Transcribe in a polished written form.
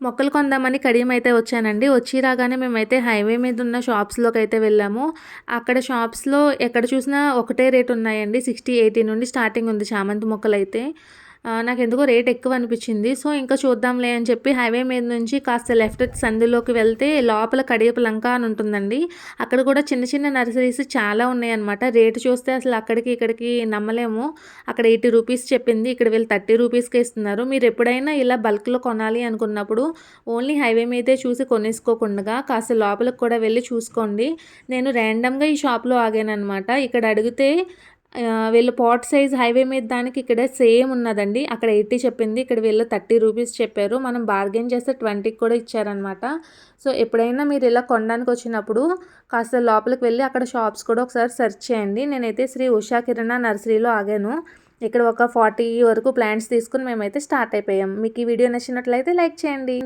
మొక్కలు కొందామని కడియం అయితే వచ్చానండి. వచ్చి రాగానే మేమైతే హైవే మీద ఉన్న షాప్స్‌లోకైతే వెళ్ళాము. అక్కడ షాప్స్‌లో ఎక్కడ చూసినా ఒకటే రేట్ ఉన్నాయండి. 60, 80 నుండి స్టార్టింగ్ ఉంది చామంతి మొక్కలైతే. నాకెందుకో రేట్ ఎక్కువ అనిపించింది. సో, ఇంకా చూద్దాంలే అని చెప్పి హైవే మీద నుంచి కాస్త లెఫ్ట్ సందులోకి వెళ్తే లోపల కడియపు లంక అని ఉంటుందండి. అక్కడ కూడా చిన్న చిన్న నర్సరీస్ చాలా ఉన్నాయన్నమాట. రేట్ చూస్తే అసలు అక్కడికి ఇక్కడికి నమ్మలేము. అక్కడ 80 రూపీస్ చెప్పింది. ఇక్కడ వీళ్ళు 30 రూపీస్‌కే ఇస్తున్నారు. మీరెప్పుడైనా ఇలా బల్క్‌లో కొనాలి అనుకున్నప్పుడు ఓన్లీ హైవే మీదే చూసి కొనేసుకోకుండా కాస్త లోపలికి కూడా వెళ్లి చూసుకోండి. నేను ర్యాండమ్‌గా ఈ షాప్‌లో ఆగాననమాట. ఇక్కడ అడిగితే వీళ్ళు పాట్ సైజ్ హైవే మీద దానికి ఇక్కడ సేమ్ ఉన్నదండి. అక్కడ 80 చెప్పింది. ఇక్కడ వీళ్ళు 30 రూపీస్ చెప్పారు. మనం బార్గెయిన్ చేస్తే 20కి కూడా ఇచ్చారనమాట. సో, ఎప్పుడైనా మీరు ఇలా కొనడానికి వచ్చినప్పుడు కాస్త లోపలికి వెళ్ళి అక్కడ షాప్స్ కూడా ఒకసారి సెర్చ్ చేయండి. నేనైతే శ్రీ ఉషా కిరణ నర్సరీలో ఆగాను. ఇక్కడ ఒక 40 వరకు ప్లాంట్స్ తీసుకొని మేమైతే స్టార్ట్ అయిపోయాం. మీకు ఈ వీడియో నచ్చినట్లయితే లైక్ చేయండి.